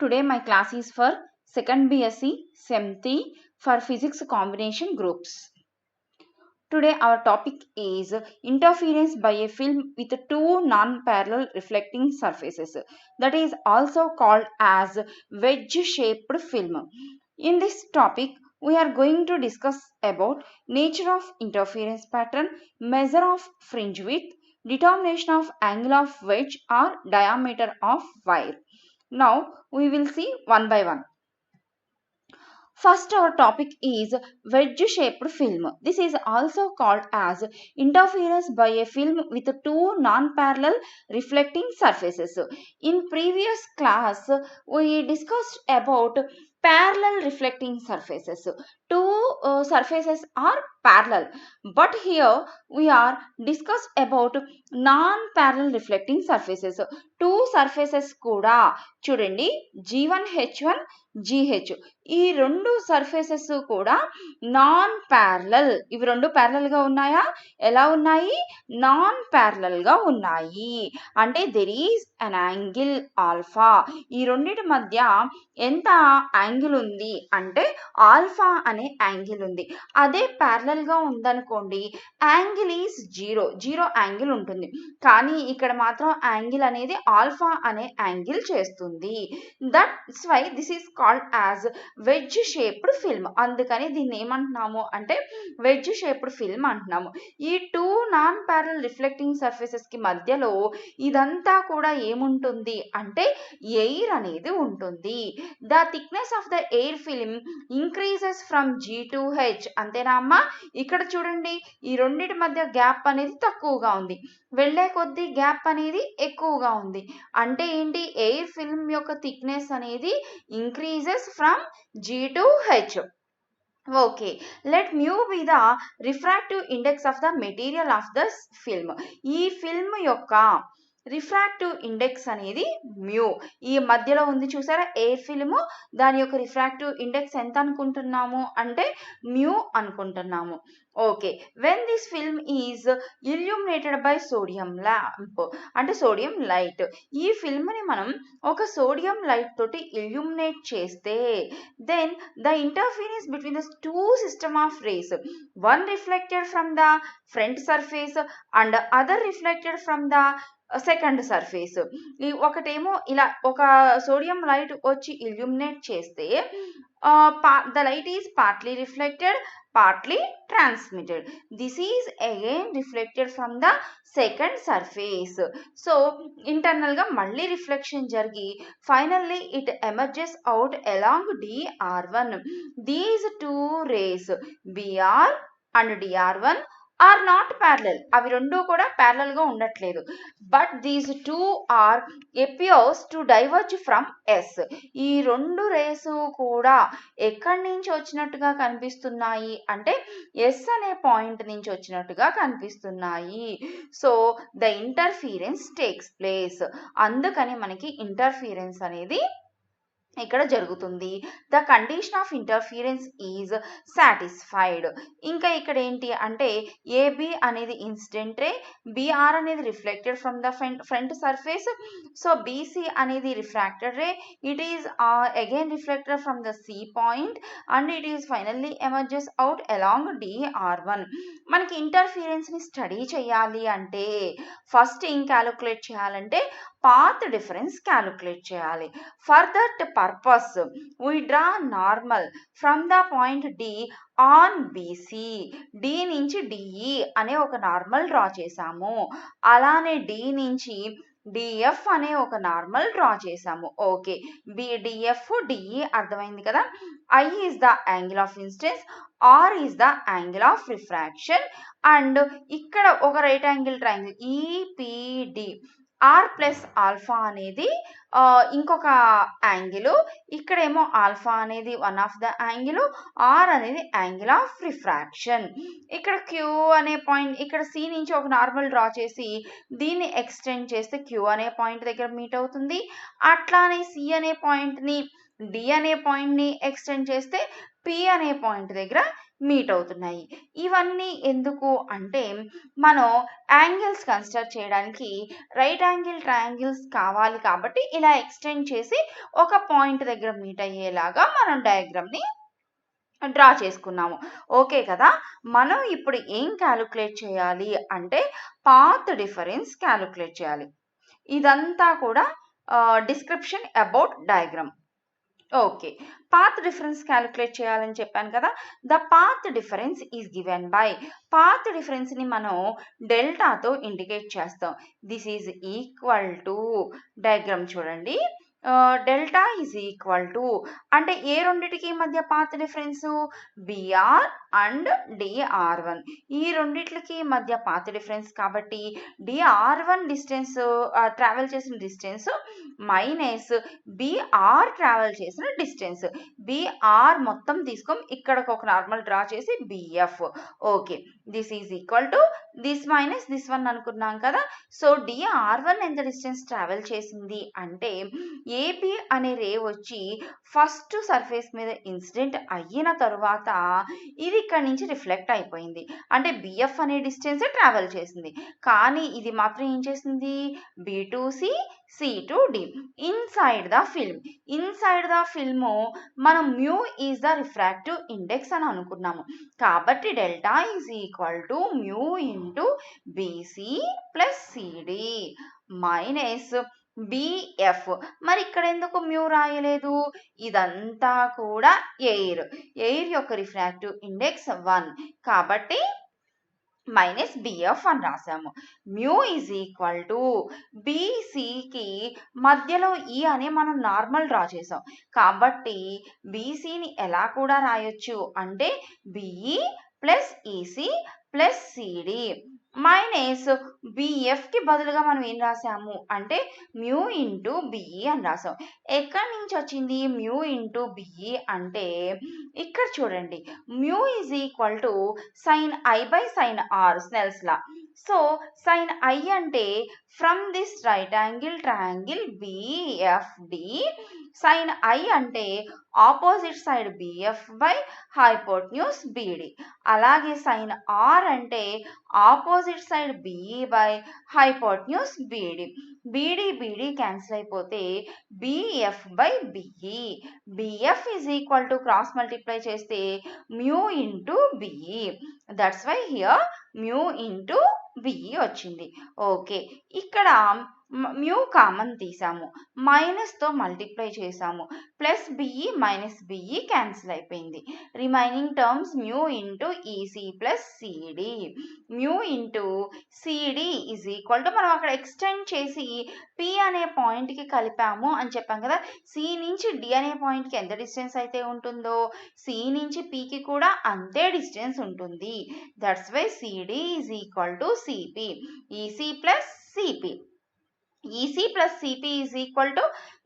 Today my class is for 2nd BSc Sem 3 for Physics Combination Groups. Today our topic is interference by a film with two non-parallel reflecting surfaces, that is also called as wedge-shaped film. In this topic we are going to discuss about nature of interference pattern, measure of fringe width, determination of angle of wedge or diameter of wire. Now we will see one by one. First, our topic is wedge-shaped film. This is also called as interference by a film with two non-parallel reflecting surfaces. In previous class, we discussed about parallel reflecting surfaces. Two surfaces are parallel, but here we are discussed about non-parallel reflecting surfaces. Two surfaces కూడా చూడండి G1H1 GH ఈ రెండు surfaces కూడా non parallel. ఇవి రెండు parallel గా ఉన్నాయా? ఎలా ఉన్నాయి? నాన్ ప్యారలల్ గా ఉన్నాయి. అంటే there is an angle alpha. ఈ రెండిటి మధ్య ఎంత యాంగిల్ ఉంది అంటే ఆల్ఫా అనే యాంగిల్ ఉంది. అదే ప్యారలల్ గా ఉందనుకోండి, యాంగిల్ ఈస్ జీరో యాంగిల్ ఉంటుంది. కానీ ఇక్కడ మాత్రం యాంగిల్ అనేది ఆల్ఫా అనే యాంగిల్ చేస్తుంది. That's why this is called as wedge shaped film. అందుకని దీన్ని ఏమంటున్నాము అంటే వెడ్జ్ షేప్డ్ ఫిల్మ్ అంటున్నాము. ఈ two non parallel reflecting surfaces కి మధ్యలో ఇదంతా కూడా ఏముంటుంది అంటే ఎయిర్ అనేది ఉంటుంది. The thickness of the air film increases from G to H. అంతేనా అమ్మా? ఇక్కడ చూడండి, ఈ రెండిటి మధ్య గ్యాప్ అనేది తక్కువగా ఉంది, వెళ్లే కొద్దీ గ్యాప్ అనేది ఎక్కువగా ఉంది. అంటే ఏంటి? ఎయిర్ ఫిల్మ్ యొక్క థిక్నెస్ అనేది increases from G to H. Okay, let mu be the refractive index of the material of the film. ఈ ఫిల్మ్ యొక్క రిఫ్రాక్టివ్ ఇండెక్స్ అనేది మ్యూ. ఈ మధ్యలో ఉంది చూసారా ఎయిర్ ఫిల్మ్, దాని యొక్క రిఫ్రాక్టివ్ ఇండెక్స్ ఎంత అనుకుంటున్నాము అంటే మ్యూ అనుకుంటున్నాము. Okay, when this film is illuminated by sodium lamp అంటే సోడియం లైట్. ఈ ఫిల్మ్ని మనం ఒక సోడియం లైట్ తోటి ఇల్యూమినేట్ చేస్తే then the interference between the two system of rays, one reflected from the front surface and other reflected from the second surface. ఒకటేమో ఇలా ఒక సోడియం లైట్ వచ్చి ఇల్యూమినేట్ చేస్తే the light is partly reflected, partly transmitted. This is again reflected from the second surface. So internal ga malli reflection jargi finally it emerges out along DR1. These two rays BR and DR1 are not parallel. అవి రెండు కూడా parallel గా ఉండట్లేదు. But these two are appears to diverge from S. ఈ రెండు race కూడా ఎక్కడి నుంచి వచ్చినట్టుగా కనిపిస్తున్నాయి అంటే ఎస్ అనే పాయింట్ నుంచి వచ్చినట్టుగా కనిపిస్తున్నాయి. So the interference takes place. అందుకని మనకి ఇంటర్ఫీరెన్స్ అనేది ఇక్కడ జరుగుతుంది. The condition of interference is satisfied. ఇంకా ఇక్కడ ఏంటి అంటే ఏబి అనేది ఇన్సిడెంట్ రే, బిఆర్ అనేది reflected from the front surface, so BC అనేది refracted ray, it is again reflected from the C point and it is finally emerges out along DR1. మనకి interference ని study చేయాలి అంటే first ఏం calculate చేయాలంటే path difference calculate చేయాలి. For that purpose we draw normal from the point D on BC. D నుంచి DE అనే ఒక నార్మల్ డ్రా చేసాము. అలానే D నుంచి DF అనే ఒక నార్మల్ డ్రా చేసాము. ఓకే, DF DE అర్థమైంది కదా. I is the angle of incidence, R is the angle of refraction and ఇక్కడ ఒక right angle triangle EPD, r plus alpha అనేది ఇంకొక యాంగిల్, ఇక్కడేమో ఆల్ఫా అనేది one of the angle, r అనేది యాంగిల్ ఆఫ్ రిఫ్రాక్షన్. ఇక్కడ క్యూ అనే point, ఇక్కడ సి నుంచి ఒక నార్మల్ డ్రా చేసి దీన్ని ఎక్స్టెండ్ చేస్తే క్యూ అనే పాయింట్ దగ్గర మీట్ అవుతుంది. అట్లానే సి అనే పాయింట్ని డి అనే పాయింట్ని ఎక్స్టెండ్ చేస్తే పి అనే పాయింట్ దగ్గర మీట్ అవుతున్నాయి. ఇవన్నీ ఎందుకు అంటే మనం యాంగిల్స్ కన్స్ట్రక్ట్ చేయడానికి రైట్ యాంగిల్ ట్రయాంగిల్స్ కావాలి కాబట్టి ఇలా ఎక్స్టెండ్ చేసి ఒక పాయింట్ దగ్గర మీట్ అయ్యేలాగా మనం డయాగ్రామ్ని డ్రా చేసుకున్నాము. ఓకే కదా! మనం ఇప్పుడు ఏం క్యాలిక్యులేట్ చేయాలి అంటే పాత్ డిఫరెన్స్ క్యాలిక్యులేట్ చేయాలి. ఇదంతా కూడా description about diagram. Okay. Path difference calculate చేయాలని చెప్పాను కదా! The path difference is given by path డిఫరెన్స్‌ని మనం డెల్టాతో ఇండికేట్ చేస్తాం. This is equal to diagram చూడండి. డెల్టా ఈజ్ ఈక్వల్ టు అంటే ఏ రెండిటికి మధ్య path difference BR and DR one. ఈ రెండిట్లకి మధ్య పాత్ డిఫరెన్స్ కాబట్టి డిఆర్1 డిస్టెన్స్ ట్రావెల్ చేసిన డిస్టెన్స్ మైనస్ బీఆర్ ట్రావెల్ చేసిన డిస్టెన్స్. బీఆర్ మొత్తం తీసుకొని ఇక్కడికి ఒక నార్మల్ డ్రా చేసి BF. Okay. This is equal to this minus this 1 అనుకున్నాం కదా! సో డిఆర్1 ఎంత డిస్టెన్స్ ట్రావెల్ చేసింది అంటే ఏబి అనే రే వచ్చి ఫస్ట్ సర్ఫేస్ మీద ఇన్సిడెంట్ అయిన తరువాత ఇది ఇక్కడి నుంచి రిఫ్లెక్ట్ అయిపోయింది. అంటే బిఎఫ్ అనే డిస్టెన్స్ ట్రావెల్ చేసింది. కానీ ఇది మాత్రం ఏం చేసింది B to C, C to D. Inside the film. Inside the film మనం mu is the refractive index అని అనుకున్నాము. కాబట్టి delta is equal to mu into BC plus CD minus BF. మరి ఇక్కడ ఎందుకు మ్యూ రాయలేదు? ఇదంతా కూడా ఎయిర్. ఎయిర్ యొక్క రిఫ్రాక్టివ్ ఇండెక్స్ 1 కాబట్టి మైనస్ బిఎఫ్ అని రాసాము. మ్యూ ఈజ్ ఈక్వల్ టు బీసీకి మధ్యలో ఈ అనే మనం నార్మల్ డ్రా చేసాం కాబట్టి బీసీని ఎలా కూడా రాయొచ్చు అంటే BE plus EC plus CD minus బిఎఫ్కి బదులుగా మనం ఏం రాసాము అంటే మ్యూ ఇంటూ బిఈ అని రాసాం. ఎక్కడి నుంచి వచ్చింది మ్యూ ఇంటూ బిఈ అంటే ఇక్కడ చూడండి mu is equal to sine i by sine r Snell's law. So sine i అంటే from this right angle triangle BFD. Sine i అంటే opposite side BF by hypotenuse BD. అలాగే sine r అంటే opposite side BE by hypotenuse BD. BD BD cancel అయిపోతే BF by BE. BF is equal to cross multiply చేస్తే mu into BE. That's why here mu into BE వచ్చింది. Okay. ఇక్కడ mu common తీసాము, మైనస్తో multiply చేసాము, plus BE minus BE cancel అయిపోయింది. Remaining terms mu into EC plus CD. Mu into CD is equal to మనం అక్కడ extend చేసి P అనే పాయింట్కి కలిపాము అని చెప్పాం కదా. సి నుంచి డి అనే పాయింట్కి ఎంత డిస్టెన్స్ అయితే ఉంటుందో సి నుంచి పికి కూడా అంతే డిస్టెన్స్ ఉంటుంది. That's why CD is equal to CP. EC plus CP. EC plus CP is equal to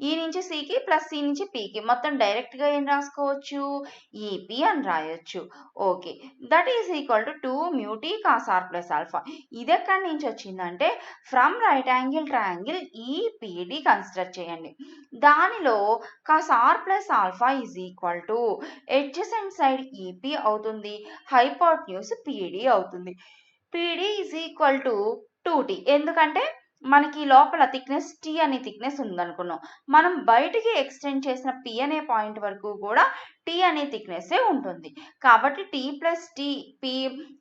E నుంచి సికి ప్లస్ సి నుంచి పికి. మొత్తం డైరెక్ట్గా ఏం రాసుకోవచ్చు ఈపి అని రాయొచ్చు. Okay. That is equal to 2 mu t cos r plus alpha. ఇది ఎక్కడి నుంచి వచ్చిందంటే from right angle triangle EPD consider చేయండి. దానిలో cos r plus alpha is equal to adjacent side EP అవుతుంది, హైపోటెన్యూస్ పిడి అవుతుంది. PD is equal to 2t. ఎందుకంటే మనకి లోపల థిక్నెస్ టీ అనే థిక్నెస్ ఉందనుకున్నాం. మనం బయటికి ఎక్స్టెండ్ చేసిన పి అనే పాయింట్ వరకు కూడా టీ అనే థిక్నెస్సే ఉంటుంది. కాబట్టి t plus t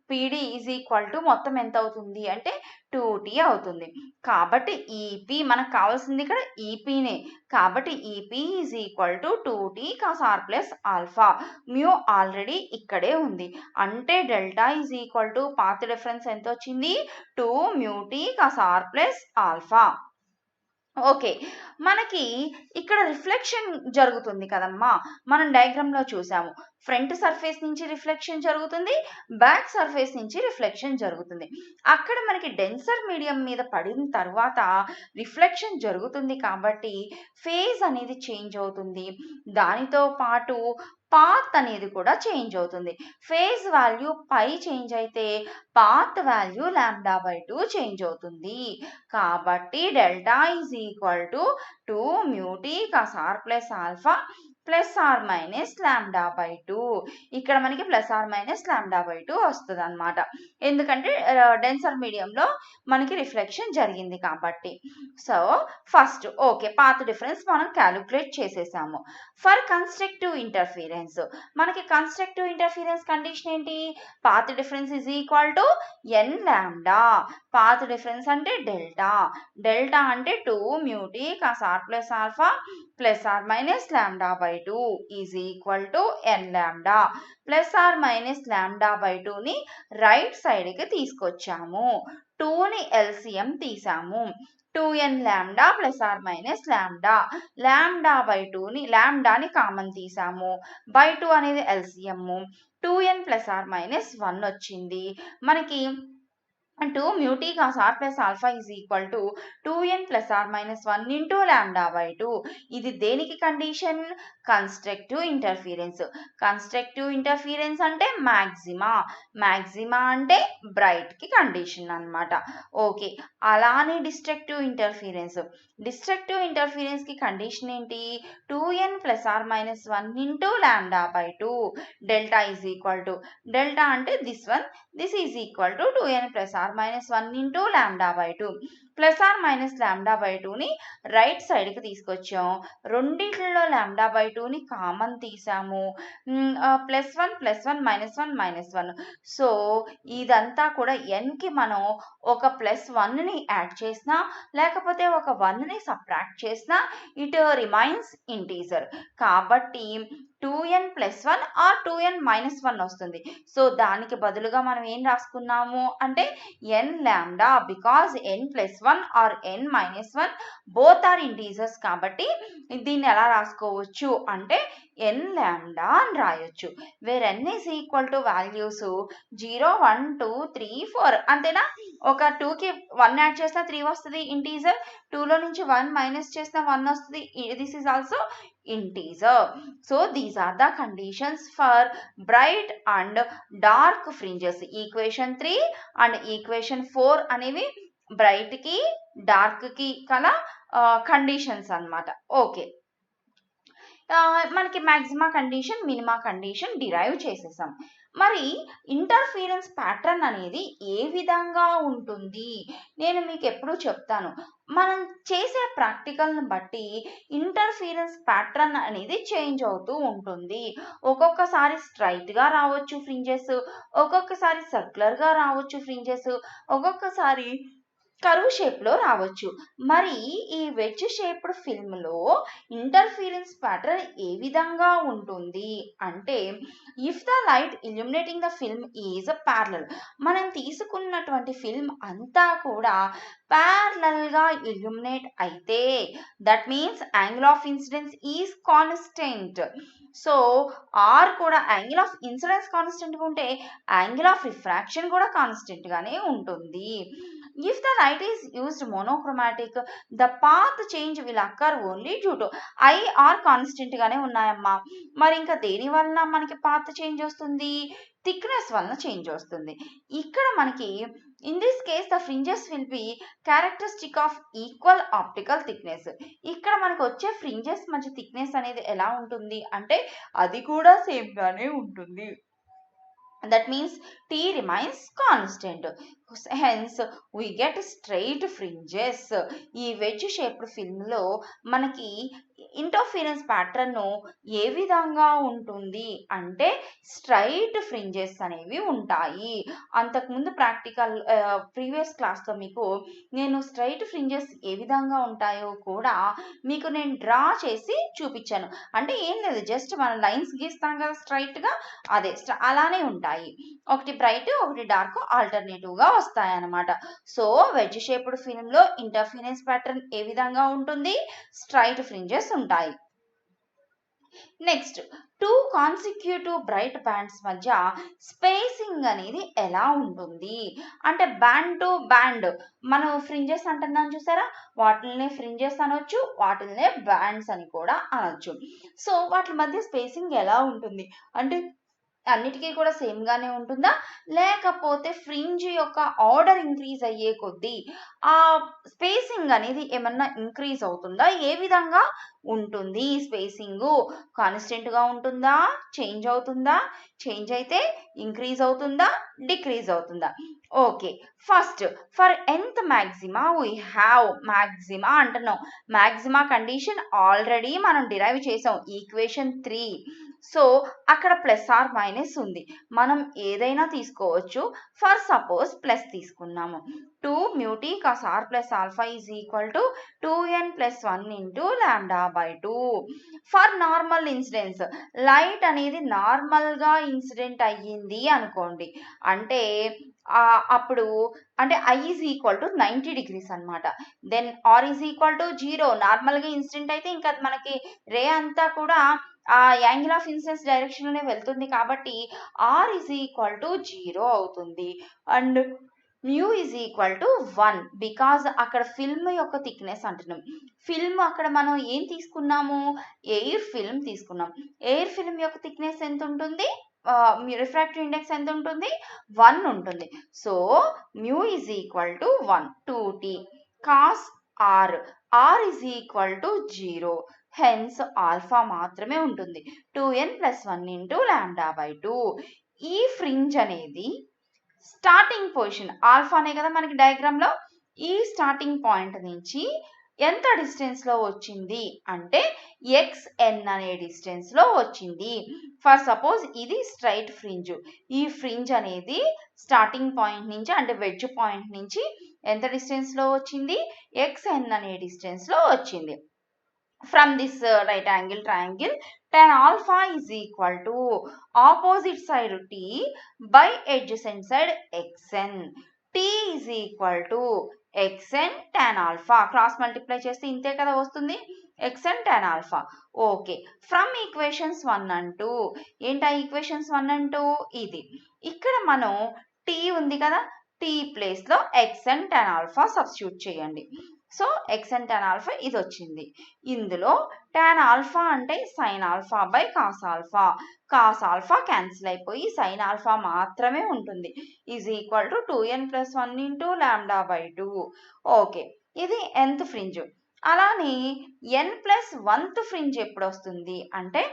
PD is equal to మొత్తం ఎంత అవుతుంది అంటే 2t అవుతుంది. కాబట్టి ఈపి మనకు కావాల్సింది ఇక్కడ ఈపీనే. కాబట్టి EP is equal to 2t cos r plus alpha. Mu already ఇక్కడే ఉంది అంటే delta is equal to path difference ఎంత వచ్చింది 2 mu t cos r plus alpha. Okay. మనకి ఇక్కడ రిఫ్లెక్షన్ జరుగుతుంది కదమ్మా, మనం డయాగ్రామ్లో చూసాము. ఫ్రంట్ సర్ఫేస్ నుంచి రిఫ్లెక్షన్ జరుగుతుంది, బ్యాక్ సర్ఫేస్ నుంచి రిఫ్లెక్షన్ జరుగుతుంది. అక్కడ మనకి డెన్సర్ మీడియం మీద పడిన తర్వాత రిఫ్లెక్షన్ జరుగుతుంది కాబట్టి ఫేజ్ అనేది చేంజ్ అవుతుంది. దానితో పాటు పాత్ అనేది కూడా చేంజ్ అవుతుంది. ఫేజ్ వాల్యూ పై చేంజ్ అయితే పాత్ వాల్యూ λ/2 చేంజ్ అవుతుంది. కాబట్టి delta is equal to 2 mu t cos r plus alpha plus or minus lambda by 2. ఇక్కడ మనకి plus or minus lambda by 2 వస్తుంది అనమాట. ఎందుకంటే డెన్సర్ మీడియంలో మనకి రిఫ్లెక్షన్ జరిగింది కాబట్టి. So first okay, path difference మనం క్యాలిక్యులేట్ చేసేసాము. ఫర్ కన్స్ట్రక్టివ్ ఇంటర్ఫీరెన్స్, మనకి కన్స్ట్రక్టివ్ ఇంటర్ఫీరెన్స్ కండిషన్ ఏంటి? Path difference is equal to n lambda. Path difference అంటే డెల్టా, డెల్టా అంటే 2 mu t cos r plus alpha plus or minus lambda by 2 is equal to n lambda. Plus or minus lambda by 2ని right సైడ్కి తీసుకొచ్చాము. 2ని LCM తీసాము. 2n lambda plus or minus lambda. Lambda by 2ని లాంబ్డాని common తీసాము. By 2 అనేది LCM. 2n plus or minus 1 వచ్చింది మనకి. 2 mu t cos r plus alpha is equal to 2n plus or minus 1 into lambda by 2. ఇది దేనికి condition? Constructive interference. Constructive interference అంటే maxima, maxima అంటే బ్రైట్కి కండిషన్ అనమాట. ఓకే, అలానే డిస్ట్రక్టివ్ ఇంటర్ఫీరెన్స్. డిస్ట్రక్టివ్ ఇంటర్ఫీరెన్స్కి కండిషన్ ఏంటి? 2n plus or minus 1 into lambda by 2. Delta is equal to, delta అంటే this one, this is equal to 2n plus or minus 1 into lambda by 2. Plus or minus lambda by 2ని right సైడ్కి తీసుకొచ్చాం. రెండిట్లో lambda by 2ని common తీసాము. Plus 1 minus 1 minus 1. So ఇదంతా కూడా ఎన్కి మనం ఒక ప్లస్ 1ని యాడ్ చేసినా లేకపోతే ఒక 1ని సబ్ట్రాక్ట్ చేసినా ఇట్ రిమైన్స్ ఇంటీజర్. కాబట్టి 2n plus 1 are 2n minus 1 వస్తుంది. సో దానికి బదులుగా మనం ఏం రాసుకున్నాము అంటే n lambda, because n plus 1 or n minus 1 both are integers కాబట్టి దీన్ని ఎలా రాసుకోవచ్చు అంటే n లాంబ్డా అని రాయొచ్చు. Where n is equal to values 0 1 2 3 4 అంతేనా? ఒక 2కి 1 యాడ్ చేసినా 3 వస్తుంది ఇంటీజర్. 2లో నుంచి 1 మైనస్ చేసినా 1 వస్తుంది. This is also integer. So these are the conditions for bright and dark fringes. Equation 3 and equation 4 అనేవి బ్రైట్ కి డార్క్ కి కల కండిషన్స్ అన్నమాట. ఓకే, మనకి మ్యాక్సిమా కండిషన్ మినిమా కండిషన్ డిరైవ్ చేసేసాం. మరి ఇంటర్ఫీరెన్స్ ప్యాటర్న్ అనేది ఏ విధంగా ఉంటుంది? నేను మీకు ఎప్పుడూ చెప్తాను, మనం చేసే ప్రాక్టికల్ని బట్టి ఇంటర్ఫీరెన్స్ ప్యాటర్న్ అనేది చేంజ్ అవుతూ ఉంటుంది. ఒక్కొక్కసారి స్ట్రైట్గా రావచ్చు ఫ్రింజెస్, ఒక్కొక్కసారి సర్క్యులర్గా రావచ్చు ఫ్రింజెస్, ఒక్కొక్కసారి కర్వ్ షేప్లో రావచ్చు. మరి ఈ వెడ్జ్ షేప్డ్ ఫిల్మ్లో ఇంటర్ఫీరెన్స్ ప్యాటర్న్ ఏ విధంగా ఉంటుంది అంటే, if the light illuminating the film is parallel, మనం తీసుకున్నటువంటి ఫిల్మ్ అంతా కూడా ప్యారలల్గా ఇల్యూమినేట్ అయితే that means angle of incidence is constant. So r కూడా యాంగిల్ ఆఫ్ ఇన్సిడెన్స్ కాన్స్టెంట్గా ఉంటే యాంగిల్ ఆఫ్ రిఫ్రాక్షన్ కూడా కాన్స్టెంట్గానే ఉంటుంది. If the light is used monochromatic, the path change will occur only due to I or constant గానే ఉన్నాయమ్మా. మరి ఇంకా దేని వలన మనకి పాత్ చేంజ్ వస్తుంది? థిక్నెస్ వలన చేంజ్ వస్తుంది. ఇక్కడ మనకి in this case the fringes will be characteristic of equal optical thickness. ఇక్కడ మనకు వచ్చే ఫ్రింజెస్ మధ్య థిక్నెస్ అనేది ఎలా ఉంటుంది అంటే అది కూడా సేమ్ గానే ఉంటుంది. That means T remains constant. Hence we get straight fringes. ఈ వెడ్జ్ షేప్డ్ ఫిల్మ్లో మనకి ఇంటర్ఫీరెన్స్ ప్యాటర్న్ ఏ విధంగా ఉంటుంది అంటే స్ట్రైట్ ఫ్రింజెస్ అనేవి ఉంటాయి. అంతకుముందు ప్రాక్టికల్ ప్రీవియస్ క్లాస్లో మీకు నేను స్ట్రైట్ ఫ్రింజెస్ ఏ విధంగా ఉంటాయో కూడా మీకు నేను డ్రా చేసి చూపించాను. అంటే ఏం లేదు, జస్ట్ మనం లైన్స్ గీస్తాం కదా స్ట్రైట్గా, అదే అలానే ఉంటాయి. ఒకటి బ్రైట్ ఒకటి డార్క్ ఆల్టర్నేటివ్గా వస్తాయి అన్నమాట. సో వెడ్జ్ షేప్డ్ ఫిల్మ్లో ఇంటర్ఫీరెన్స్ ప్యాటర్న్ ఏ విధంగా ఉంటుంది? స్ట్రైట్ ఫ్రింజెస్ ఉంటాయి. నెక్స్ట్, 2 కాన్సిక్యూటివ్ బ్రైట్ బ్యాండ్స్ మధ్య స్పేసింగ్ అనేది ఎలా ఉంటుంది అంటే బ్యాండ్ టు బ్యాండ్ మనం ఫ్రింజెస్ అంటున్నాం చూసారా, వాటిల్నే ఫ్రింజెస్ అనొచ్చు, వాటిల్నే బ్యాండ్స్ అని కూడా అనొచ్చు. సో వాటి మధ్య స్పేసింగ్ ఎలా ఉంటుంది అంటే అన్నిటికీ కూడా సేమ్ గానే ఉంటుందా, లేకపోతే ఫ్రింజ్ యొక్క ఆర్డర్ ఇంక్రీజ్ అయ్యే కొద్దీ ఆ స్పేసింగ్ అనేది ఏమన్నా ఇంక్రీజ్ అవుతుందా, ఏ విధంగా ఉంటుంది ఈ స్పేసింగ్ కాన్స్టెంట్ గా ఉంటుందా, చేంజ్ అవుతుందా, చేంజ్ అయితే ఇంక్రీజ్ అవుతుందా, డిక్రీజ్ అవుతుందా. Okay, first for nth maxima we have maxima అంటున్నాం. మాక్సిమా కండిషన్ ఆల్రెడీ మనం డిరైవ్ చేసాం ఈక్వేషన్ 3. సో అక్కడ ప్లస్ ఆర్ మైనస్ ఉంది, మనం ఏదైనా తీసుకోవచ్చు. ఫర్ సపోజ్ ప్లస్ తీసుకున్నాము, 2 mu t cos r plus alpha is equal to 2n plus 1 into lambda by 2. For normal incidence, light అనేది నార్మల్గా ఇన్సిడెంట్ అయ్యింది అనుకోండి, అంటే అప్పుడు అంటే i is equal to 90 degrees అనమాట. Then are is equal to 0, నార్మల్గా ఇన్సిడెంట్ అయితే ఇంకా మనకి రే అంతా కూడా ఆ యాంగిల్ ఆఫ్ ఇన్సిడెన్స్ డైరెక్షన్ లోనే వెళ్తుంది కాబట్టి ఆర్ ఈజ్ ఈక్వల్ టు 0 అవుతుంది. And mu is equal to 1 because అక్కడ ఫిల్మ్ యొక్క థిక్నెస్ అంటున్నాం. ఫిల్మ్ అక్కడ మనం ఏం తీసుకున్నాము, ఎయిర్ ఫిల్మ్ తీసుకున్నాం. ఎయిర్ ఫిల్మ్ యొక్క థిక్నెస్ ఎంత ఉంటుంది, రిఫ్రాక్టివ్ ఇండెక్స్ ఎంత ఉంటుంది, 1 ఉంటుంది. So mu is equal to 1, 2t cos r, r is equal to 0, hence alpha మాత్రమే ఉంటుంది, 2n plus 1 into lambda by 2. ఈ ఫ్రింజ్ అనేది స్టార్టింగ్ పొజిషన్ ఆల్ఫానే కదా మనకి డయాగ్రామ్ లో, ఈ స్టార్టింగ్ పాయింట్ నుంచి ఎంత డిస్టెన్స్ లో వచ్చింది అంటే xn అనే డిస్టెన్స్ లో వచ్చింది. ఫర్ సపోజ్ ఇది స్ట్రైట్ ఫ్రింజ్, ఈ ఫ్రింజ్ అనేది స్టార్టింగ్ పాయింట్ నుంచి అంటే వెడ్జ్ పాయింట్ నుంచి ఎంత డిస్టెన్స్ లో వచ్చింది, xn అనే డిస్టెన్స్ లో వచ్చింది. From this right angle triangle, tan alpha is equal to opposite side t by adjacent side xn. T is equal to xn tan alpha. Cross multiply చేస్తే ఇంతే కదా వస్తుంది, xn tan alpha. Okay, from equations 1 and 2, ఏంటా equations 1 and 2, ఇది ఇక్కడ మనం t ఉంది కదా, t ప్లేస్ లో xn tan alpha సబ్స్టిట్యూట్ చేయండి. సో xn tan alpha ఇది వచ్చింది. ఇందులో tan alpha అంటే sin alpha by cos alpha, cos alpha cancel అయిపోయి sin alpha మాత్రమే ఉంటుంది, is equal to 2n plus 1 into lambda by 2. Okay, ఇది nth ఫ్రింజ్. అలానే n ప్లస్ 1th ఫ్రింజ్ ఎప్పుడు వస్తుంది అంటే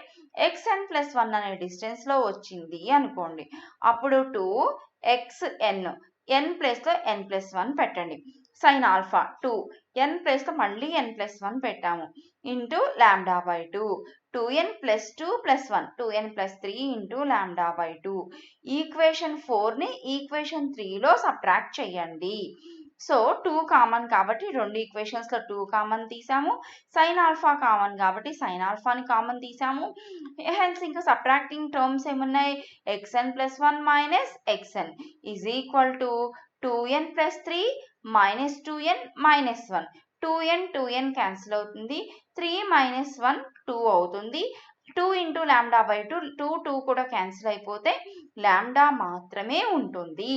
xn ప్లస్ 1 అనే డిస్టెన్స్ లో వచ్చింది అనుకోండి, అప్పుడు 2xn, n ప్లేస్ లో n ప్లస్ 1 పెట్టండి, sin ఆల్ఫా 2, n ప్లేస్ లో మళ్ళీ n ప్లస్ 1 పెట్టాము into lambda by 2, 2n plus 2 plus 1, 2n plus 3 into lambda by 2. Equation 4ని ఈక్వేషన్ 3లో సబ్ట్రాక్ట్ చేయండి. సో 2 కామన్ కాబట్టి రెండు ఈక్వేషన్స్ లో 2 కామన్ తీసాము, సైన్ ఆల్ఫా కామన్ కాబట్టి సైన్ ఆల్ఫాని కామన్ తీసాము. హెన్స్ ఇంకా సబ్ట్రాక్టింగ్ టర్మ్స్ ఏమున్నాయి, xn plus 1 minus xn is equal to 2n plus 3 minus 2n minus 1, 2n cancel అవుతుంది, 3 మైనస్ 1 2 అవుతుంది, 2 ఇంటూ లాంబ్డా బై 2, 2 కూడా క్యాన్సిల్ అయిపోతే లాంబ్డా మాత్రమే ఉంటుంది.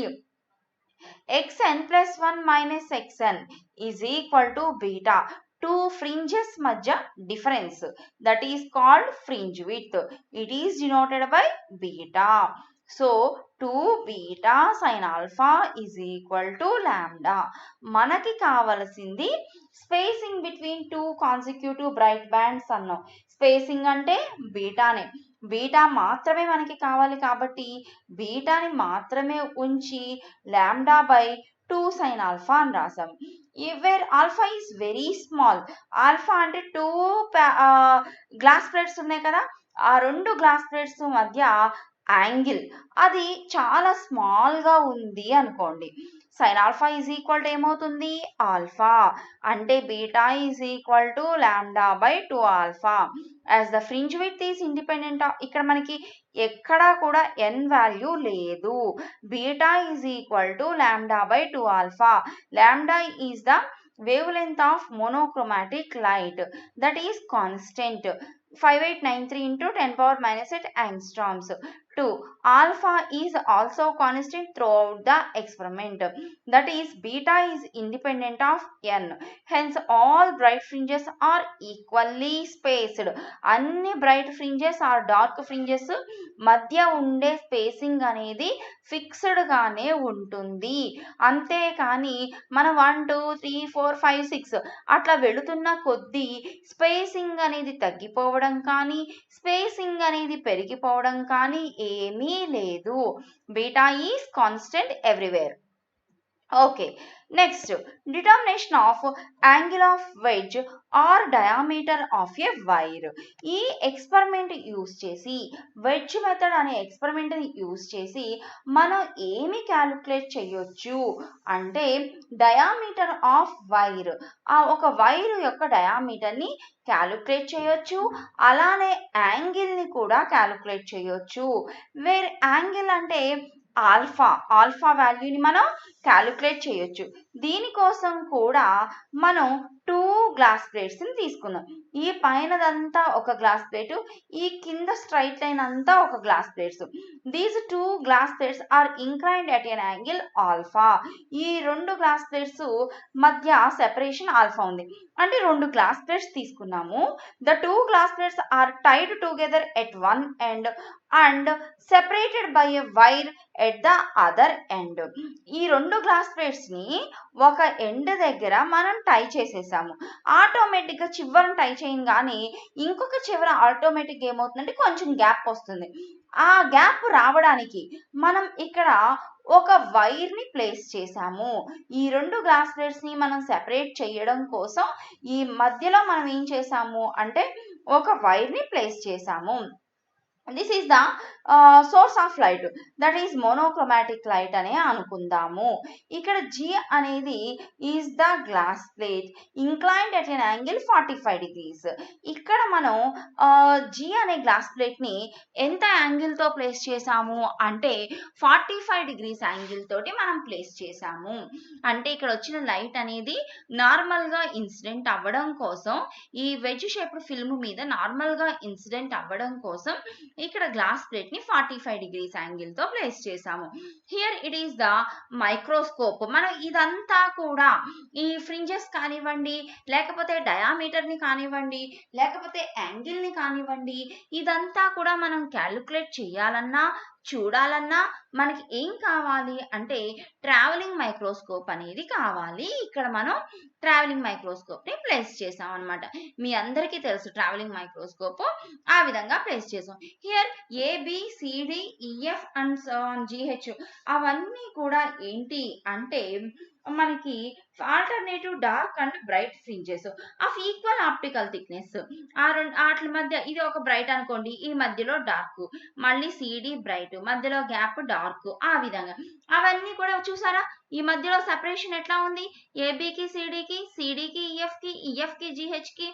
xn plus 1 minus xn is equal to beta, two fringes మధ్య difference, that is called fringe width, it is denoted by beta. So 2 beta sine alpha is equal to lambda. మనకి కావలసింది spacing between 2 consecutive bright bands అన్నాం. Spacing అంటే బీటానే, beta మాత్రమే మనకి కావాలి కాబట్టి బీటాని మాత్రమే ఉంచి లాంబ్డా బై 2 సైన్ ఆల్ఫా అని రాసాం. Where alpha is very small, alpha అంటే 2 గ్లాస్ ప్లేట్స్ ఉన్నాయి కదా, ఆ 2 గ్లాస్ ప్లేట్స్ మధ్య యాంగిల్ అది చాలా స్మాల్ గా ఉంది అనుకోండి, sine alpha is equal to ఏమవుతుంది, ఆల్ఫా, అంటే beta is equal to lambda by 2 alpha. As the fringe width is independent of, ఇక్కడ మనకి ఎక్కడా కూడా n వాల్యూ లేదు, beta is equal to lambda by 2 alpha. Lambda is the wave length of monochromatic light, that is constant, 5893 into 10⁻⁸ angstroms. 2. Alpha is also constant throughout the experiment. That is, beta is independent of n. Hence, all bright fringes are equally spaced. అన్ని bright fringes or dark fringes మధ్య ఉండే spacing అనేది fixed గానే ఉంటుంది. అంతేకాని మన 1 2 3 4 5 6 అట్లా వెళుతున్న కొద్దీ స్పేసింగ్ అనేది తగ్గిపోవడం కానీ స్పేసింగ్ అనేది పెరిగిపోవడం కానీ ఏమీ లేదు. Beta is constant everywhere. Okay, next, determination of angle of wedge or diameter of a wire. ఈ ఎక్స్పెరిమెంట్ యూస్ చేసి వెడ్జ్ మెథడ్ అనే ఎక్స్పెరిమెంట్ యూస్ చేసి మనం ఏమి క్యాలిక్యులేట్ చేయొచ్చు అంటే డయామీటర్ ఆఫ్ వైర్, ఆ ఒక వైర్ యొక్క డయామీటర్ని క్యాలిక్యులేట్ చేయొచ్చు. అలానే యాంగిల్ని కూడా క్యాలిక్యులేట్ చేయొచ్చు. వేర్ యాంగిల్ అంటే ఆల్ఫా వాల్యూని మనం క్యాలిక్యులేట్ చేయొచ్చు. దీనికోసం కూడా మనం 2 గ్లాస్ ప్లేట్స్ని తీసుకున్నాం. ఈ పైనదంతా ఒక గ్లాస్ ప్లేటు, ఈ కింద స్ట్రైట్ లైన్ అంతా ఒక glass plates. These 2 glass plates are inclined at an angle alpha. ఈ 2 గ్లాస్ ప్లేట్స్ మధ్య సెపరేషన్ ఆల్ఫా ఉంది. అంటే 2 గ్లాస్ ప్లేట్స్ తీసుకున్నాము. The 2 glass plates are tied together at one end and separated by a wire at the other end. ఈ 2 glass plates ని ఒక end దగ్గర మనం టై చేసేసాము. ఆటోమేటిక్ గా చివరను టై చేయగానే ఇంకొక చివర ఆటోమేటిక్ ఏమవుతుందంటే కొంచెం గ్యాప్ వస్తుంది. ఆ గ్యాప్ రావడానికి మనం ఇక్కడ ఒక వైర్ ని ప్లేస్ చేసాము. ఈ 2 గ్లాస్ ప్లేట్స్ ని మనం సెపరేట్ చేయడం కోసం ఈ మధ్యలో మనం ఏం చేసాము అంటే ఒక వైర్ ని ప్లేస్ చేసాము. This is the source of light, that is monochromatic light అనే అనుకుందాము. ఇక్కడ G అనేది is the glass plate inclined at an angle 45 degrees. ఇక్కడ మనం G అనే గ్లాస్ ప్లేట్ ని ఎంత యాంగిల్ తో ప్లేస్ చేసాము అంటే 45 డిగ్రీస్ యాంగిల్ తోటి మనం ప్లేస్ చేసాము. అంటే ఇక్కడ వచ్చిన లైట్ అనేది నార్మల్ గా ఇన్సిడెంట్ అవ్వడం కోసం, ఈ వెజ్ షేప్డ్ ఫిల్మ్ మీద నార్మల్ గా ఇన్సిడెంట్ అవ్వడం కోసం ఇక్కడ గ్లాస్ ప్లేట్ ని 45 డిగ్రీస్ యాంగిల్ తో ప్లేస్ చేసాము. Here it is the microscope. మనం ఇదంతా కూడా ఈ ఫ్రింజెస్ కానివ్వండి, లేకపోతే డయామీటర్ ని కానివ్వండి, లేకపోతే యాంగిల్ ని కానివ్వండి, ఇదంతా కూడా మనం క్యాలిక్యులేట్ చేయాలన్నా చూడాలన్నా మనకి ఏం కావాలి అంటే ట్రావెలింగ్ మైక్రోస్కోప్ అనేది కావాలి. ఇక్కడ మనం ట్రావెలింగ్ మైక్రోస్కోప్ ని ప్లేస్ చేసాం అనమాట. మీ అందరికీ తెలుసు ట్రావెలింగ్ మైక్రోస్కోప్ ఆ విధంగా ప్లేస్ చేసాం. హియర్ ABCDEF అండ్ GH అవన్నీ కూడా ఏంటి అంటే మనకి alternative dark and bright fringes of equal optical thickness. వాటి మధ్య ఇది ఒక బ్రైట్ అనుకోండి, ఈ మధ్యలో డార్క్, మళ్ళీ CD బ్రైట్, మధ్యలో గ్యాప్ డార్క్, ఆ విధంగా అవన్నీ కూడా చూసారా. ఈ మధ్యలో సెపరేషన్ ఎట్లా ఉంది, ఏబికి సిడికి, సిడికి ఈఎఫ్కి, ఈఎఫ్కి GHకి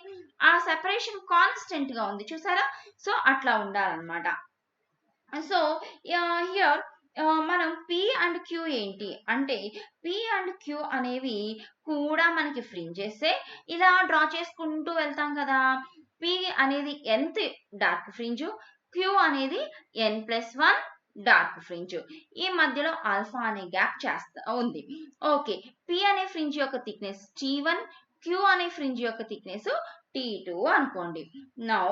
ఆ సెపరేషన్ కాన్స్టెంట్ గా ఉంది చూసారా. సో అట్లా ఉండాలన్నమాట. సో హియర్ మనం P అండ్ Q ఏంటి అంటే P అండ్ Q అనేవి కూడా మనకి ఫ్రింజెస్ ఇలా డ్రా చేసుకుంటూ వెళ్తాం కదా. P అనేది nth డార్క్ ఫ్రింజ్, Q అనేది n+1 డార్క్ ఫ్రింజ్. ఈ మధ్యలో ఆల్ఫా అనే గ్యాప్ ఉంది. ఓకే, P అనే ఫ్రింజ్ యొక్క థిక్నెస్ T1, Q అనే ఫ్రింజ్ యొక్క థిక్నెస్ T2 అనుకోండి. నౌ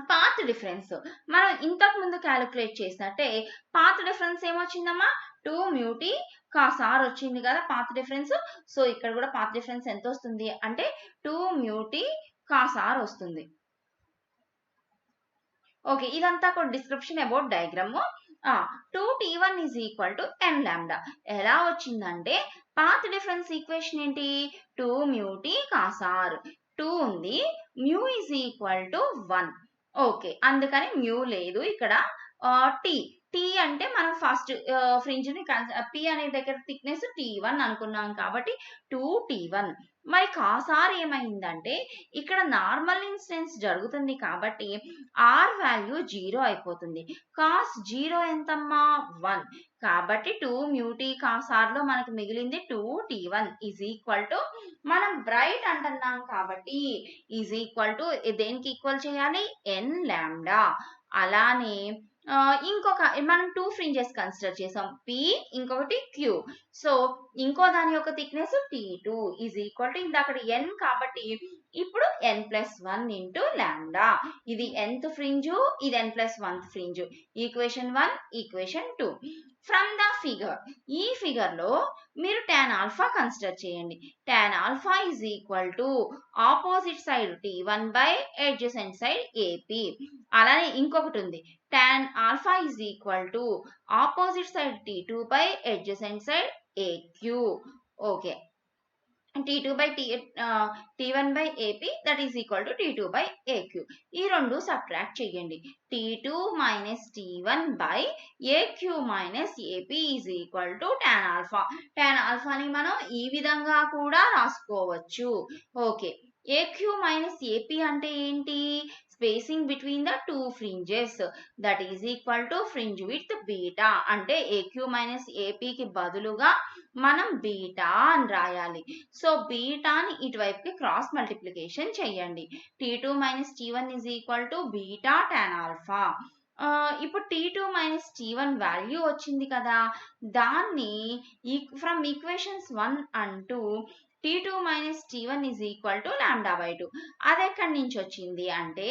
పాత్ డిఫరెన్స్ మనం ఇంతకు ముందు క్యాలిక్యులేట్ చేసినట్టే పాత్ డిఫరెన్స్ ఏమొచ్చిందమ్మా 2μt cos r వచ్చింది కదా పాత్ డిఫరెన్స్. సో ఇక్కడ కూడా పాత్ డిఫరెన్స్ ఎంత వస్తుంది అంటే 2μt cos r వస్తుంది. ఓకే, ఇదంతా కూడా description about diagram. 2t1 is equal to n lambda ఎలా వచ్చిందంటే పాత్ డిఫరెన్స్ ఈక్వేషన్ ఏంటి 2μt cos r, 2 ఉంది, mu is equal to 1. Okay, అందుకని మ్యూ లేదు ఇక్కడ. టీ అంటే మనం ఫస్ట్ ఫ్రింజ్ ని P అనే దగ్గర థిక్నెస్ T1 అనుకున్నాం కాబట్టి 2t1. మరి కాస్ ఆర్ ఏమైందంటే ఇక్కడ నార్మల్ ఇన్సిడెన్స్ జరుగుతుంది కాబట్టి R వాల్యూ 0 అయిపోతుంది. కాస్ 0 ఎంతమ్మా 1 కాబట్టి 2μt cos r లో మనకి మిగిలింది 2t1 ఈజ్ ఈక్వల్ టు మనం బ్రైట్ అంటున్నాం కాబట్టి ఈజ్ ఈక్వల్ టు దేనికి ఈక్వల్ చేయాలి n లాంబ్డా. అలానే ఇంకొక మనం 2 ఫ్రింజెస్ కన్సిడర్ చేసాం. P ఇంకొకటి Q. సో ఇంకో దాని యొక్క thickness T2 is equal to ఇందాక n కాబట్టి ఇప్పుడు n+1 ఇంటూ లాంబ్డా. ఇది nth ఫ్రింజు, ఇది n+1th fringe. Equation 1, equation 2. From the figure, ఈ ఫిగర్ లో మీరు tan ఆల్ఫా కన్సిడర్ చేయండి. tan alpha is equal to opposite side T1 by adjacent side AP. అలానే ఇంకొకటి ఉంది, tan alpha is equal to opposite side T2 by adjacent side AQ. Okay, T2 by T1 by AP that is equal to T2 by AQ. ఈ రెండు subtract చేయండి. T2 minus T1 by AQ minus AP is equal to tan alpha. tan alpha ని మనం ఈ విధంగా కూడా రాసుకోవచ్చు. Okay, AQ minus AP అంటే ఏంటి? Spacing between the 2 fringes that is equal to fringe width beta. అంటే AQ minus AP కి బదులుగా మనం బీటా అని రాయాలి. సో బీటాని ఇటువైపుకి క్రాస్ మల్టిప్లికేషన్ చేయండి. T2 minus T1 is equal to beta tan alpha. ఇప్పుడు T2 minus T1 వాల్యూ వచ్చింది కదా, దాన్ని from equations 1 and 2 T2 minus T1 is equal to lambda by 2. అది ఎక్కడి నుంచి వచ్చింది అంటే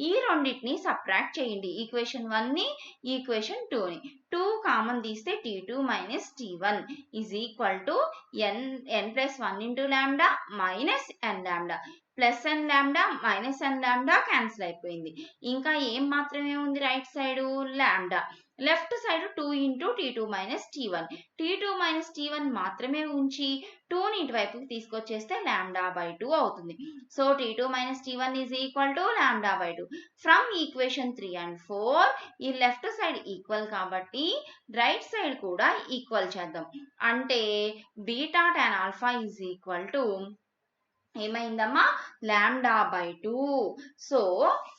ఈ రెండింటిని సబ్ట్రాక్ట్ చేయండి. ఈక్వేషన్ 1ని, ఈక్వేషన్ 2ని. 2 కామన్ తీస్తే T2 minus T1 is equal to n+1 into lambda minus n lambda. Plus n lambda minus n lambda cancel అయిపోయింది. ఇంకా ఏం మాత్రమే ఉంది right side? Lambda. Left side 2 into T2 minus T1. T2 minus T1 మాత్రమే ఉంచి 2ని ఇటువైపుకి తీసుకొచ్చేస్తే lambda by 2 అవుతుంది. So T2 minus T1 is equal to lambda by 2. From equation 3 and 4 ఈ లెఫ్ట్ సైడ్ ఈక్వల్ కాబట్టి రైట్ సైడ్ కూడా equal చేద్దాం. అంటే beta tan alpha is equal to ఏమైందమ్మా? Lambda by 2. So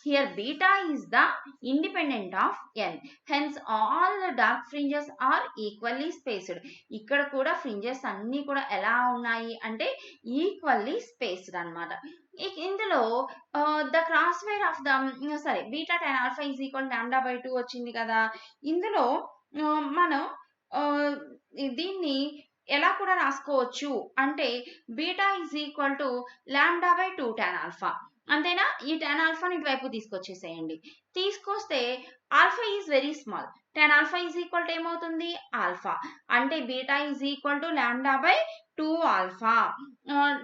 here beta is the independent of n. Hence all the dark fringes are equally spaced. ఇక్కడ కూడా fringes అన్నీ కూడా ఎలా ఉన్నాయి అంటే ఈక్వల్లీ స్పేస్డ్ అన్నమాట. ఇందులో the cross wire of the beta tan alpha is equal lambda by 2 వచ్చింది కదా, ఇందులో మనం దీన్ని ఎలా కూడా రాసుకోవచ్చు అంటే beta is equal to lambda by 2 tan alpha. అంతేనా? ఈ tan ఆల్ఫాని ఇటువైపు తీసుకొచ్చేసేయండి. తీసుకొస్తే alpha is very small. tan alpha is equal to ఏమవుతుంది? ఆల్ఫా. అంటే beta is equal to lambda by 2 alpha.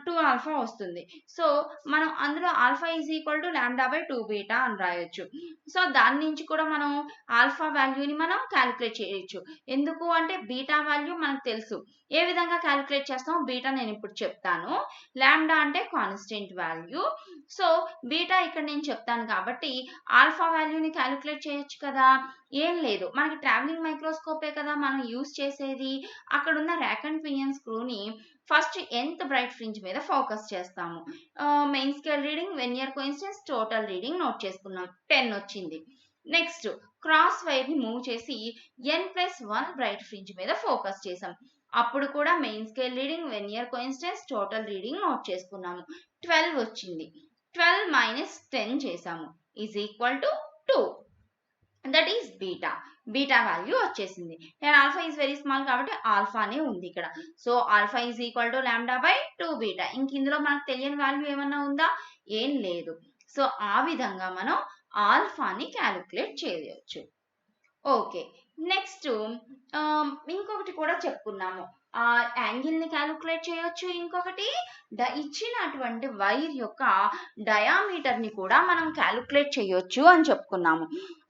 2 alpha వస్తుంది. సో మనం అందులో alpha is equal to lambda by 2 beta అని రాయొచ్చు. సో దాని నుంచి కూడా మనం ఆల్ఫా వాల్యూని మనం క్యాలిక్యులేట్ చేయొచ్చు. ఎందుకు అంటే బీటా వాల్యూ మనకు తెలుసు. ఏ విధంగా క్యాలిక్యులేట్ చేస్తామో బీటా నేను ఇప్పుడు చెప్తాను. లాంబ్డా అంటే కాన్స్టెంట్ వాల్యూ. సో బీటా ఇక్కడ నేను చెప్తాను కాబట్టి ఆల్ఫా వాల్యూని క్యాలిక్యులేట్ చేయొచ్చు కదా. ఏం లేదు, మనకి ట్రావెలింగ్ మైక్రోస్కోపే కదా మనం యూజ్ చేసేది. అక్కడ ఉన్న ర్యాక్ అండ్ పినియన్ స్క్రూని ఫస్ట్ nth బ్రైట్ ఫ్రింజ్ మీద ఫోకస్ చేస్తాము. Main scale reading, vernier coincidence, total reading note చేసుకున్నాం. 10 వచ్చింది. నెక్స్ట్ క్రాస్ వైర్ ని మూవ్ చేసి n+1 బ్రైట్ ఫ్రింజ్ మీద ఫోకస్ చేసాం. అప్పుడు కూడా main scale reading, vernier coincidence, total reading note చేసుకున్నాము. 12 వచ్చింది. 12 minus 10 చేసాము is equal to 2. That is beta. Beta value వచ్చేసింది. tan alpha is very small కాబట్టి ఆల్ఫానే ఉంది ఇక్కడ. So alpha is equal to lambda by 2 beta. ఇంక ఇందులో మనకు తెలియని వాల్యూ ఏమన్నా ఉందా? ఏం లేదు. సో ఆ విధంగా మనం ఆల్ఫాని క్యాలిక్యులేట్ చేయవచ్చు. ఓకే, నెక్స్ట్ ఇంకొకటి కూడా చెప్పుకున్నాము. యాంగిల్ ని క్యాలిక్యులేట్ చేయొచ్చు. ఇంకొకటి ఇచ్చినటువంటి వైర్ యొక్క డయామీటర్ ని కూడా మనం క్యాలిక్యులేట్ చేయొచ్చు అని చెప్పుకున్నాము.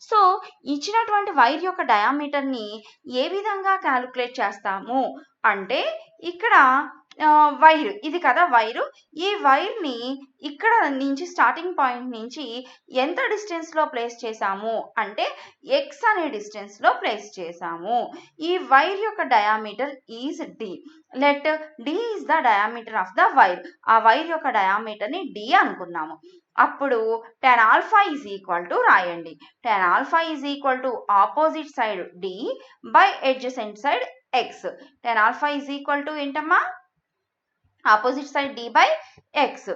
సో ఇచ్చినటువంటి వైర్ యొక్క డయామీటర్ ని ఏ విధంగా క్యాలిక్యులేట్ చేస్తాము అంటే ఇక్కడ వైర్ ఇది కదా వైరు. ఈ వైర్ని ఇక్కడ నుంచి స్టార్టింగ్ పాయింట్ నుంచి ఎంత డిస్టెన్స్ లో ప్లేస్ చేసాము అంటే x అనే డిస్టెన్స్ లో ప్లేస్ చేసాము. ఈ వైర్ యొక్క diameter is d. Let d is the diameter of the wire. ఆ వైర్ యొక్క డయామీటర్ ని d అనుకున్నాము. అప్పుడు tan alpha is equal to రాయండి. tan alpha is equal to opposite side d by adjacent side x. tan alpha is equal to ఏంటమ్మా? Opposite side d by x.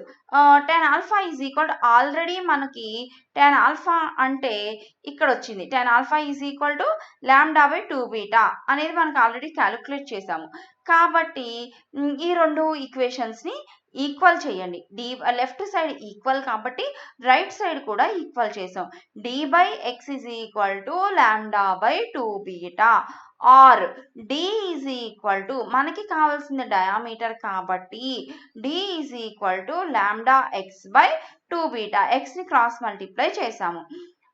tan alpha is equal to already మనకి tan alpha అంటే ఇక్కడ వచ్చింది. tan alpha is equal to lambda by 2 beta అనేది మనకు already calculate చేసాము. కాబట్టి ఈ రెండు ఈక్వేషన్స్ని ఈక్వల్ చేయండి. లెఫ్ట్ సైడ్ ఈక్వల్ కాబట్టి రైట్ సైడ్ కూడా ఈక్వల్ చేసాం. d by x is equal to lambda by 2 beta or d is equal to మనకి కావాల్సిన డయామీటర్ కాబట్టి d is equal to lambda x by 2 beta. ఎక్స్ని క్రాస్ మల్టిప్లై చేసాము.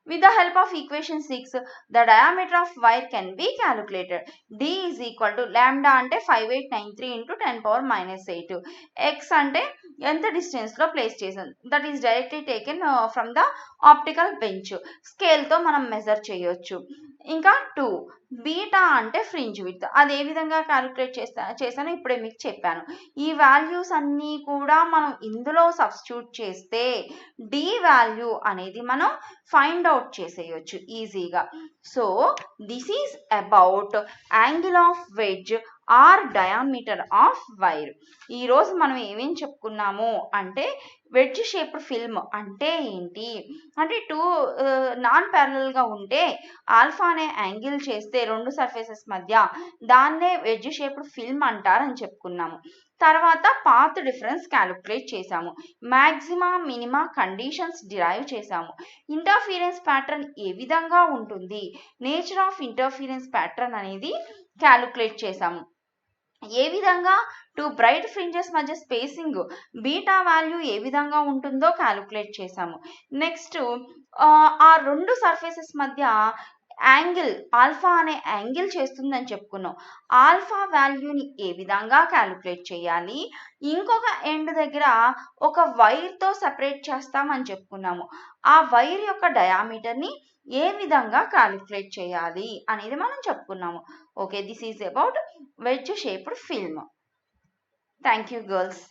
With the help of equation 6, the diameter of wire can be calculated. D is equal to lambda అంటే 5893 into 10 power minus 8. X అంటే ఎంత డిస్టెన్స్లో place చేసాం. That is directly taken from the optical bench. స్కేల్తో మనం measure చేయొచ్చు. ఇంకా 2 beta అంటే ఫ్రింజ్ విడ్త్. అది ఏ విధంగా క్యాలిక్యులేట్ చేశానో ఇప్పుడే మీకు చెప్పాను. ఈ వాల్యూస్ అన్నీ కూడా మనం ఇందులో సబ్స్టిట్యూట్ చేస్తే డి వాల్యూ అనేది మనం ఫైండ్ అవుట్ చేసేయచ్చు ఈజీగా. So this is about angle of wedge or diameter of wire. ఈరోజు మనం ఏమేం చెప్పుకున్నాము అంటే వెడ్జ్ షేప్డ్ ఫిల్మ్ అంటే ఏంటి అంటే టూ నాన్ ప్యారలల్గా ఉంటే ఆల్ఫా అనే యాంగిల్ చేస్తే రెండు సర్ఫేసెస్ మధ్య దాన్నే వెడ్జ్ షేప్డ్ ఫిల్మ్ అంటారని చెప్పుకున్నాము. తర్వాత పాత్ డిఫరెన్స్ క్యాలిక్యులేట్ చేసాము. మ్యాక్సిమా మినిమా కండిషన్స్ డిరైవ్ చేసాము. ఇంటర్ఫీరెన్స్ ప్యాటర్న్ ఏ విధంగా ఉంటుంది, నేచర్ ఆఫ్ ఇంటర్ఫీరెన్స్ ప్యాటర్న్ అనేది క్యాలిక్యులేట్ చేసాము. ఏ విధంగా టూ బ్రైట్ ఫ్రింజెస్ మధ్య స్పేసింగ్ బీటా వాల్యూ ఏ విధంగా ఉంటుందో క్యాలిక్యులేట్ చేసాము. నెక్స్ట్ ఆ రెండు సర్ఫేసెస్ మధ్య యాంగిల్ ఆల్ఫా అనే యాంగిల్ చేస్తుందని చెప్పుకున్నాం. ఆల్ఫా వాల్యూని ఏ విధంగా క్యాలిక్యులేట్ చేయాలి, ఇంకొక ఎండ్ దగ్గర ఒక వైర్తో సెపరేట్ చేస్తామని చెప్పుకున్నాము. ఆ వైర్ యొక్క డయామీటర్ని ఏ విధంగా క్యాలిక్యులేట్ చేయాలి అనేది మనం చెప్పుకున్నాము. Okay, this is about wedge shaped film. Thank you girls.